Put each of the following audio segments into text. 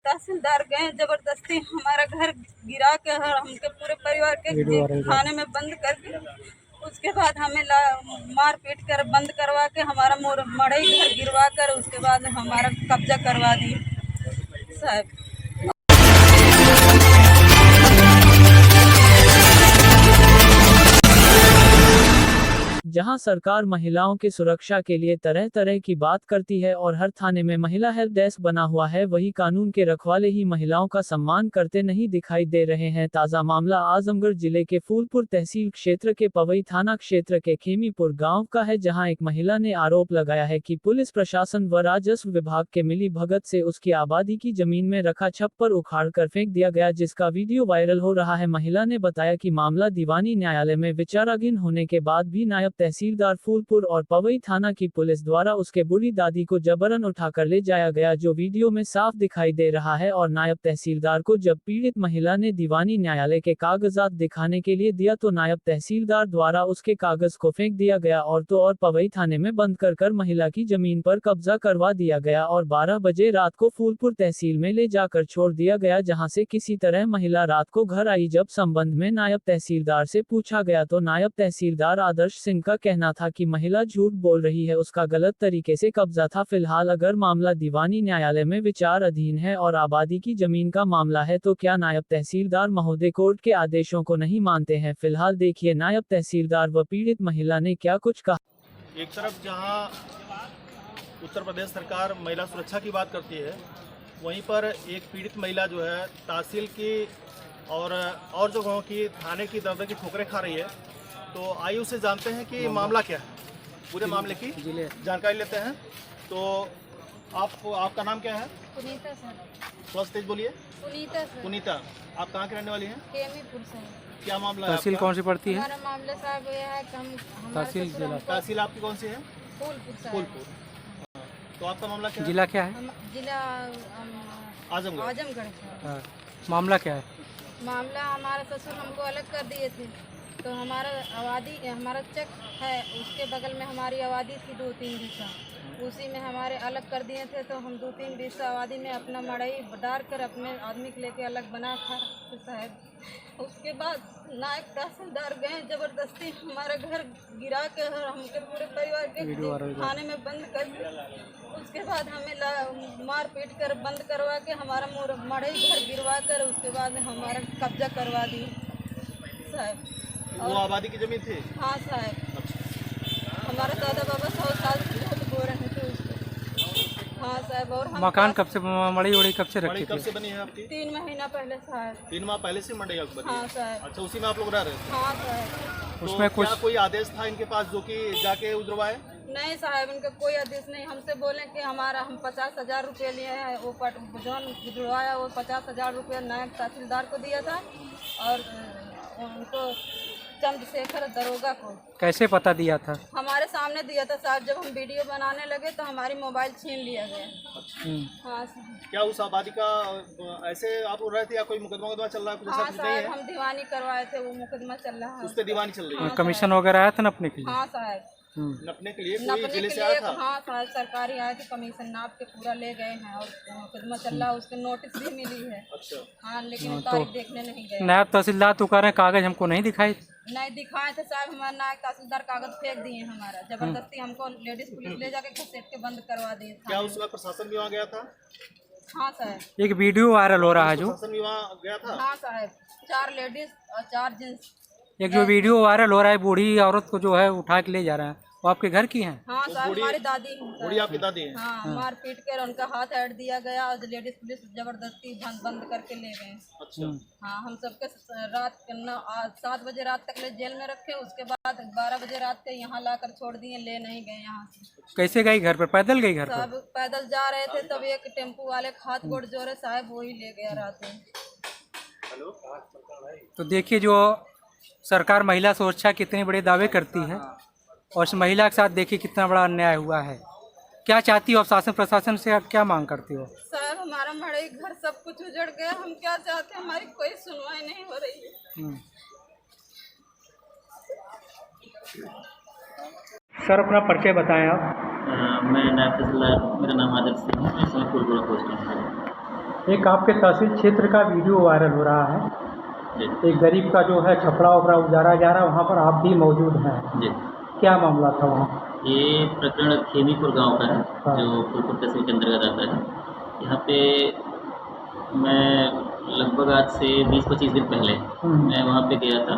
तहसीलदार गए जबरदस्ती हमारा घर गिरा के और हमके पूरे परिवार के खाने में बंद करके उसके बाद हमें मार पीट कर बंद करवा के हमारा मड़ई घर गिरवा कर उसके बाद हमारा कब्जा करवा दिए साहब। जहां सरकार महिलाओं की सुरक्षा के लिए तरह तरह की बात करती है और हर थाने में महिला हेल्प डेस्क बना हुआ है, वही कानून के रखवाले ही महिलाओं का सम्मान करते नहीं दिखाई दे रहे हैं। ताजा मामला आजमगढ़ जिले के फूलपुर तहसील क्षेत्र के पवई थाना क्षेत्र के खेमीपुर गांव का है, जहां एक महिला ने आरोप लगाया है कि पुलिस प्रशासन व राजस्व विभाग के मिली भगत से उसकी आबादी की जमीन में रखा छप्पर उखाड़ कर फेंक दिया गया, जिसका वीडियो वायरल हो रहा है। महिला ने बताया कि मामला दीवानी न्यायालय में विचाराधीन होने के बाद भी नायब तहसीलदार फूलपुर और पवई थाना की पुलिस द्वारा उसके बूढ़ी दादी को जबरन उठाकर ले जाया गया, जो वीडियो में साफ दिखाई दे रहा है। और नायब तहसीलदार को जब पीड़ित महिला ने दीवानी न्यायालय के कागजात दिखाने के लिए दिया तो नायब तहसीलदार द्वारा उसके कागज को फेंक दिया गया और पवई थाने में बंद कर महिला की जमीन पर कब्जा करवा दिया गया और 12 बजे रात को फूलपुर तहसील में ले जाकर छोड़ दिया गया, जहां से किसी तरह महिला रात को घर आई। जब संबंध में नायब तहसीलदार से पूछा गया तो नायब तहसीलदार आदर्श सिंह का कहना था कि महिला झूठ बोल रही है, उसका गलत तरीके से कब्जा था। फिलहाल अगर मामला दीवानी न्यायालय में विचार अधीन है और आबादी की जमीन का मामला है तो क्या नायब तहसीलदार महोदय कोर्ट के आदेशों को नहीं मानते हैं? फिलहाल देखिए नायब तहसीलदार व पीड़ित महिला ने क्या कुछ कहा। एक तरफ जहां उत्तर प्रदेश सरकार महिला सुरक्षा की बात करती है, वहीं पर एक पीड़ित महिला जो है तहसील की और जगहों की थाने की दर की ठोकरें खा रही है। तो आइए उससे जानते हैं कि मामला क्या है, पूरे मामले की जानकारी लेते हैं। तो आपका नाम क्या है? पुनीता सर। थोड़ा तेज बोलिए। पुनीता सर। पुनीता, आप कहाँ के रहने वाली हैं? खेमीपुर से। क्या मामला है? तहसील कौन सी पड़ती है? हमारा मामला साहब ये है कि तहसील आपकी कौन सी है? फूलपुर। फूलपुर। तो आपका मामला क्या है? जिला क्या है? जिला आजमगढ़। मामला क्या है? मामला हमारे ससुर हमको अलग कर दिए थे, तो हमारा चक है, उसके बगल में हमारी आबादी थी 2-3 बीसा, उसी में हमारे अलग कर दिए थे। तो हम 2-3 बीसा आबादी में अपना मड़ई डाल कर अपने आदमी के लेके अलग बना था साहब। उसके बाद नायब तहसीलदार गए जबरदस्ती हमारा घर गिरा के और हमके पूरे परिवार के खाने में बंद कर, उसके बाद हमें मार पीट कर बंद करवा के हमारा मड़ई घर गिरवा कर उसके बाद हमारा कब्जा करवा दिए साहब। वो आबादी की जमीन थी? हाँ साहब। हमारा दादा बाबा 100 साल से बहुत बो रहे थे उसको। हाँ साहब। और मकान कब से मड़ई उड़ी कब से रखी थी? कब से बनी है आपकी? 3 महीना पहले साहब। 3 माह पहले से मंडी बनी? हाँ साहब। अच्छा, उसी में आप लोग रह रहे थे? हाँ साहब। उसमें तो क्या कोई आदेश था इनके पास जो कि जाके उधरवाए? नहीं साहब, इनका कोई आदेश नहीं। हमसे बोले कि हम 50,000 रुपये लिए हैं, वो जौन जुड़वाया वो 50,000 रुपये नायब तहसीलदार को दिया था और उनको चंद्रशेखर दरोगा को। कैसे पता दिया था? हमारे सामने दिया था साहब। जब हम वीडियो बनाने लगे तो हमारी मोबाइल छीन लिया गया। हाँ साहब। क्या उस आबादी का ऐसे आप रहे थे या कोई मुकदमा चल रहा है? हाँ साहब, हम दीवानी करवाए थे, वो मुकदमा चल रहा है। उस पर दीवानी चल रही है? कमीशन वगैरह आया था नपने के लिए? हाँ साहब। नपने के लिए कोई जिले से आया था? हाँ साहब, सरकारी आए थे, कमीशन नाप के पूरा ले गए हैं और मुकदमा चल रहा है, उसके नोटिस भी मिली है। अच्छा। हाँ, लेकिन तारीख देखने नहीं गए। नायब तहसीलदार तो कह रहे हैं कागज हमको नहीं दिखाई? नहीं दिखाए थे साहब, हमारा नायब तहसीलदार कागज फेंक दिए हमारा, जबरदस्ती हमको लेडीज पुलिस ले जाके घसीट के बंद करवा दिए। क्या उस वक्त प्रशासन भी वहाँ गया था? हाँ साहब। एक वीडियो वायरल हो रहा है जो प्रशासन भी वहाँ गया था? हाँ साहब, 4 लेडीज और 4 जेंट्स। एक जो वीडियो वायरल हो रहा है बूढ़ी औरत को जो है उठा के ले जा रहा है, वो आपके घर की हैं? हाँ साहब, हमारी दादी। बूढ़ी आपकी दादी है? हाँ, मार पीट कर उनका हाथ ऐड दिया गया और लेडीज पुलिस जबरदस्ती बंद करके ले गए। अच्छा। हाँ, हम सबके रात 7 बजे रात तक ले जेल में रखे, उसके बाद 12 बजे रात के यहाँ लाकर छोड़ दिए, ले नहीं गए यहाँ से। कैसे गई घर पर? पैदल गई घर पर? सब पैदल जा रहे थे, तब एक टेम्पू वाले हाथ गोड़ जोड़े साहब, वही ले गया रात में। तो देखिए जो सरकार महिला सुरक्षा कितने बड़े दावे करती है और उस महिला के साथ देखिए कितना बड़ा अन्याय हुआ है। क्या चाहती हो आप शासन प्रशासन से, आप क्या मांग करती हो? सर, हमारा मड़ई घर सब कुछ उजड़ गया, हम क्या चाहते हैं, हमारी कोई सुनवाई नहीं हो रही है। सर अपना परिचय बताएं आप। मैं नायब तहसीलदार, मेरा नाम आदर्श सिंह है, मैं फूलपुर पोस्टिंग है। एक आपके तहसील क्षेत्र का वीडियो वायरल हो रहा है, जी एक गरीब का जो है छपड़ा वपड़ा उजाड़ा जा रहा है, वहाँ पर आप भी मौजूद हैं, जी। क्या मामला था वहाँ? ये प्रकरण खेमीपुर गांव का है, हाँ। जो फूलपुर तहसील के अंतर्गत आता है। यहाँ पे मैं लगभग आज से 20-25 दिन पहले मैं वहाँ पे गया था,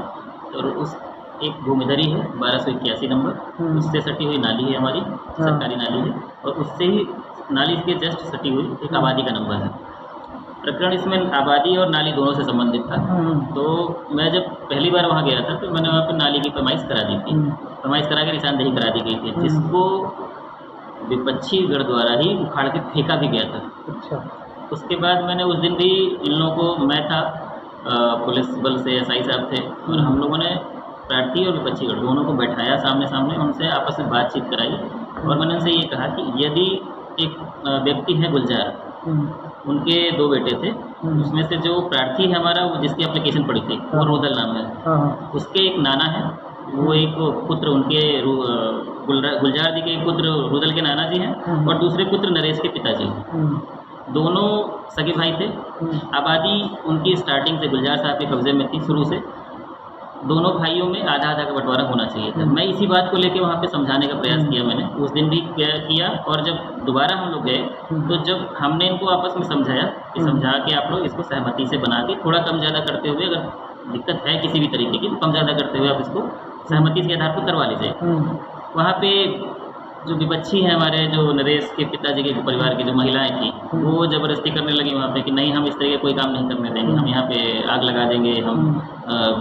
और उस एक भूमिधरी है 1281 नंबर, उससे सटी हुई नाली है हमारी, सरकारी नाली है, और उससे ही नाली के जस्ट सटी हुई एक आबादी का नंबर है। प्रकरण इसमें आबादी और नाली दोनों से संबंधित था। तो मैं जब पहली बार वहाँ गया था तो मैंने वहाँ पर नाली की पैमाइश करा दी थी, पैमाइश करा के निशानदेही करा दी गई थी, जिसको विपक्षी गढ़ द्वारा ही उखाड़ के फेंका भी गया था। अच्छा। उसके बाद मैंने उस दिन भी इन लोगों को, मैं था, पुलिस बल से एसआई साहब थे, और हम लोगों ने प्रार्थी और विपक्षी गढ़ दोनों को बैठाया सामने सामने, उनसे आपस में बातचीत कराई, और मैंने उनसे ये कहा कि यदि एक व्यक्ति है गुलजार, उनके 2 बेटे थे, उसमें से जो प्रार्थी है हमारा, वो जिसकी एप्लीकेशन पड़ी थी, वो रुदल नाम है, उसके एक नाना है, वो एक पुत्र उनके गुलजार जी के एक पुत्र रुदल के नाना जी हैं, और दूसरे पुत्र नरेश के पिताजी हैं। दोनों सगे भाई थे। आबादी उनकी स्टार्टिंग से गुलजार साहब के कब्जे में थी शुरू से। दोनों भाइयों में आधा आधा का बंटवारा होना चाहिए था। मैं इसी बात को लेकर वहाँ पे समझाने का प्रयास किया, मैंने उस दिन भी किया, और जब दोबारा हम लोग गए तो जब हमने इनको आपस में समझाया कि समझा के आप लोग इसको सहमति से बना के, थोड़ा कम ज़्यादा करते हुए, अगर दिक्कत है किसी भी तरीके की तो कम ज़्यादा करते हुए आप इसको सहमति के आधार पर करवा लीजिए। वहाँ पे जो विपक्षी हैं हमारे, जो नरेश के पिताजी के परिवार की जो महिलाएं थी, वो ज़बरदस्ती करने लगी वहाँ पे कि नहीं, हम इस तरह का कोई काम नहीं करने देंगे, हम यहाँ पे आग लगा देंगे, हम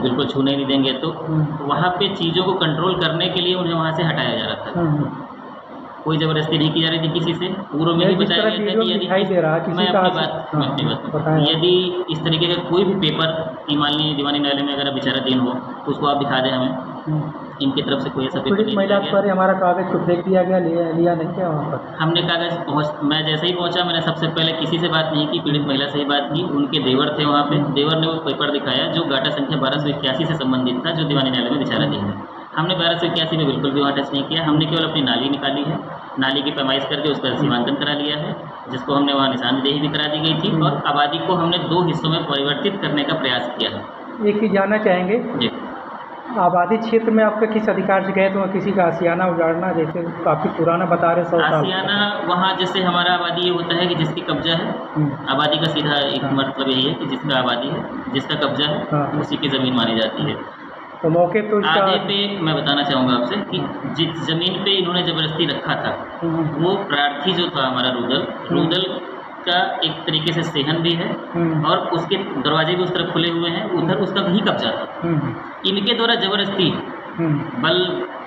बिल्कुल छूने नहीं देंगे। तो वहाँ पे चीज़ों को कंट्रोल करने के लिए उन्हें वहाँ से हटाया जा रहा था। कोई ज़बरदस्ती नहीं की जा रही थी किसी से। पूर्व में ही बताया गया था कि यदि मैं अपनी बात यदि इस तरीके का कोई भी पेपर ईमानी दीवानी न्यायालय में अगर विचाराधीन हो तो उसको आप दिखा दें हमें। इनकी तरफ से कोई ऐसा पेपर नहीं महिला पर हमारा कागज को फेंक दिया गया, लिया नहीं क्या वहाँ पर? हमने कागज मैं जैसे ही पहुँचा, मैंने सबसे पहले किसी से बात नहीं की, पीड़ित महिला से ही बात की। उनके देवर थे वहाँ पे, देवर ने वो पेपर दिखाया जो गाटा संख्या 1281 से संबंधित था, जो दीवानी न्यायालय में विचाराधीन है। हमने 1281 में बिल्कुल भी वहाँ टच नहीं किया। हमने केवल अपनी नाली निकाली है, नाली की पैमाइश करके उसका सीमांकन करा लिया है, जिसको हमने वहाँ निशानदेही भी करा दी गई थी, और आबादी को हमने 2 हिस्सों में परिवर्तित करने का प्रयास किया है। एक ही जानना चाहेंगे जी, आबादी क्षेत्र में आपका किस अधिकार से गए तो किसी का आशियाना उजाड़ना, जैसे काफ़ी पुराना बता रहे 100 साल आशियाना वहाँ जैसे हमारा आबादी ये होता है कि जिसकी कब्जा है, आबादी का सीधा एक मतलब यही है कि जिसका आबादी है, जिसका कब्जा है, उसी की ज़मीन मानी जाती है। तो मौके तो आगे पे मैं बताना चाहूँगा आपसे कि जिस ज़मीन पे इन्होंने ज़बरदस्ती रखा था, वो प्रार्थी जो था हमारा रुदल का एक तरीके से सेहन भी है, और उसके दरवाजे भी उस तरफ खुले हुए हैं, उधर उसका ही कब्जा था। इनके द्वारा ज़बरदस्ती बल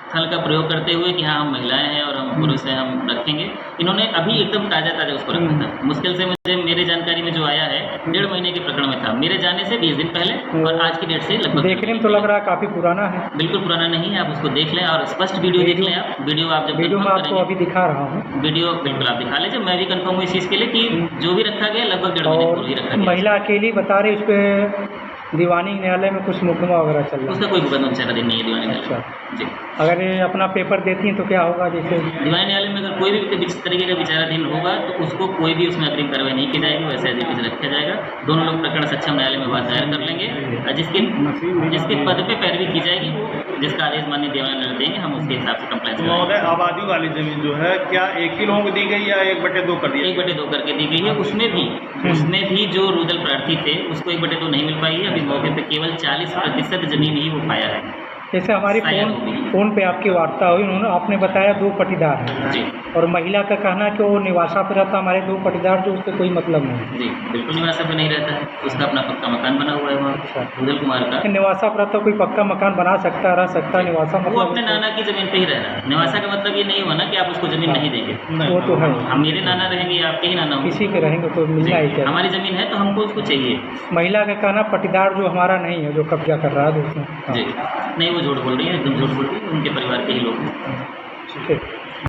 थल का प्रयोग करते हुए कि हाँ हम महिलाएं हैं और हम पुरुष हैं, हम रखेंगे। इन्होंने अभी एकदम ताज़ा उसको रखा था। मुश्किल से मुझे मेरे जानकारी में जो आया है 1.5 महीने के प्रकरण में था, मेरे जाने से 20 दिन पहले, और आज की डेट से लगभग देखने में तो लग रहा है काफ़ी पुराना है। बिल्कुल पुराना नहीं है, आप उसको देख लें और स्पष्ट वीडियो देख लें। आप वीडियो आप जब वीडियो में आपको अभी दिखा रहा हूँ, वीडियो बिल्कुल आप दिखा लीजिए। मैं भी कंफर्म हूँ इस चीज़ के लिए कि जो भी रखा गया लगभग 1.5 महीने पूर्व ही रखा गया। महिला अकेली बता रही, उस पर दीवानी न्यायालय में कुछ मुकदमा वगैरह चल रहा है? उसका कोई मुकदमा विचाराधीन नहीं है दीवानी न्यायालय में। अच्छा। जी, अगर ये अपना पेपर देती हैं तो क्या होगा? जैसे दीवानी न्यायालय में अगर कोई भी इस तरीके का विचाराधीन होगा तो उसको कोई भी उसमें अग्रिम कार्रवाई नहीं की जाएगी, वैसे ऐसे कुछ रखा जाएगा। दोनों लोग प्रकरण सक्षम न्यायालय में बात दायर कर लेंगे, और जिसके पद पे पैरवी की जाएगी, जिसका आदेश माननीय दीवानी न्यायालय देंगे, हम उसके हिसाब से कंप्लेंट करेंगे। महोदय, आबादी वाली जमीन जो है क्या एक ही लोगों को दी गई या 1/2 कर दी? 1/2 करके दी गई है। उसमें भी जो रुदल प्रार्थी थे उसको 1/2 नहीं मिल पाई है। अभी मौके पे केवल 40% जमीन ही वो पाया है। जैसे हमारी फोन पे आपकी वार्ता हुई, उन्होंने आपने बताया 2 पटीदार हैं जी, और महिला का कहना है कि वो निवासा पे रहता, हमारे 2 पटीदार जो उससे कोई मतलब नहीं। जी, बिल्कुल निवासा पे नहीं रहता है, उसका अपना पक्का मकान बना हुआ है वहाँ रुदल कुमार का। निवासा पर रहता, कोई पक्का मकान बना सकता, रह सकता, निवासा वो अपने नाना की जमीन पे ही रह रहा है। निवासा का मतलब ये नहीं हुआ ना कि आप उसको जमीन नहीं देंगे। वो तो है, हम मेरे नाना रहेंगे, आपके ही नाना होंगे, किसी के रहेंगे तो मिलना ही चाहिए। हमारी जमीन है तो हमको उसको चाहिए। महिला का कहना पटीदार जो हमारा नहीं है, जो कब्जा कर रहा है उसमें। जी, नहीं, वो झूठ बोल रही है, एकदम झूठ बोल रही है, उनके परिवार के ही लोग हैं। ठीक है।